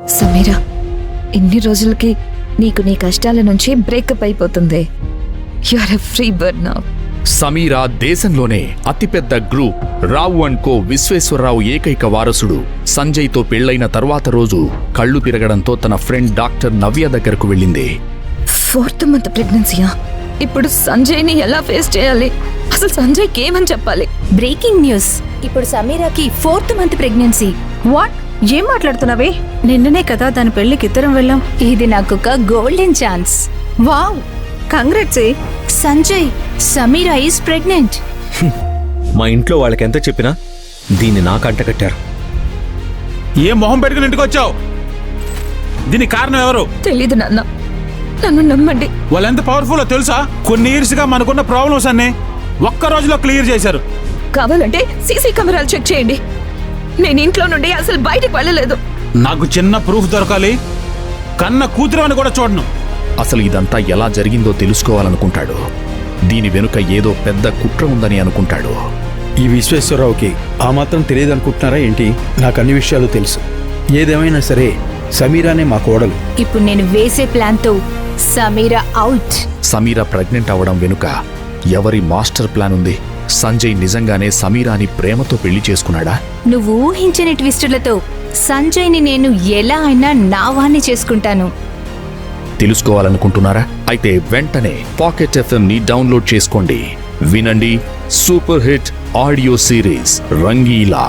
సమీరా, ఇన్ని రోజులకి నీకు నీ కష్టాల నుంచి బ్రేకప్ అయిపోతుంది. You are a free bird now. Sameera దేశంలోనే అతిపెద్ద group Rao and co Vishweshwararao ఏకైక వారసుడు సంజయ్తో పెళ్లైన తర్వాత రోజు కళ్ళు తిరగడంతో తన ఫ్రెండ్ డాక్టర్ నవ్య దగ్గరకు వెళ్ళింది. 4th month ప్రెగ్నెన్సీయా? ఇప్పుడు సంజయ్ని ఎలా ఫేస్ చేయాలి? అసలు సంజయ్కి ఏమని చెప్పాలి? బ్రేకింగ్ న్యూస్, ఇప్పుడు సమీరాకి 4th మంత్ ప్రెగ్నెన్సీ. వాట్? ఏం మాట్లాడుతున్నావే? నిన్ననే కదా దాని పెళ్లికి ఇద్దరం వెళ్ళాం. ఇది నాకొక golden chance. Wow, congrats. Sanjay, Sameera is pregnant. మా ఇంట్లో వాళ్ళకి ఎంత చెప్పినా దీన్ని నాకు అంటకట్టారు. ఏం మొహం పెట్టుకుని ఇంటికి వచ్చావు? దీనికి కారణం ఎవరు? తెలీదు నాన్న, నన్ను నమ్మండి. వాళ్ళు ఎంత పవర్ఫుల్లో తెలుసా? కొన్ని ఇయర్స్ గా మనకున్న ప్రాబ్లమ్స్ అన్ని ఒక్క రోజులో క్లియర్ చేశారు. కావాలంటే సీసీ కెమెరాలు చెక్ చేయండి. నేను ఇంట్లో నుండి అసలు బయటకు వెళ్ళలేదు. నాకు చిన్న ప్రూఫ్ దొరకాలి. కన్న కూతురు అని కూడా చూడను. అసలు ఇదంతా ఎలా జరిగిందో తెలుసుకోవాలనుకుంటాడు. దీని వెనుక ఏదో పెద్ద కుట్ర ఉందని అనుకుంటాడు. ఈ విశ్వేశ్వరరావుకి ఆ మాత్రం తెలియదనుకుంటున్నారా ఏంటి? నాకు అన్ని విషయాలు తెలుసు. ఏదేమైనా సరే సమీరానే మా కోడలు. ఇప్పుడు నేను వేసే ప్లాన్ తో సమీరా అవుట్. సమీరా ప్రెగ్నెంట్ అవ్వడం వెనుక ఎవరి మాస్టర్ ప్లాన్ ఉంది? సంజయ్ నిజంగానే సమీరాని ప్రేమతో పెళ్లి చేసుకున్నాడా? నువ్వు ఊహించని ట్విస్టులతో సంజయ్ని నేను ఎలా అయినా నా వాణ్ణి చేసుకుంటాను. తెలుసుకోవాలనుకుంటున్నారా? అయితే వెంటనే పాకెట్ FM ని డౌన్లోడ్ చేసుకోండి. వినండి super hit audio series Rangeela.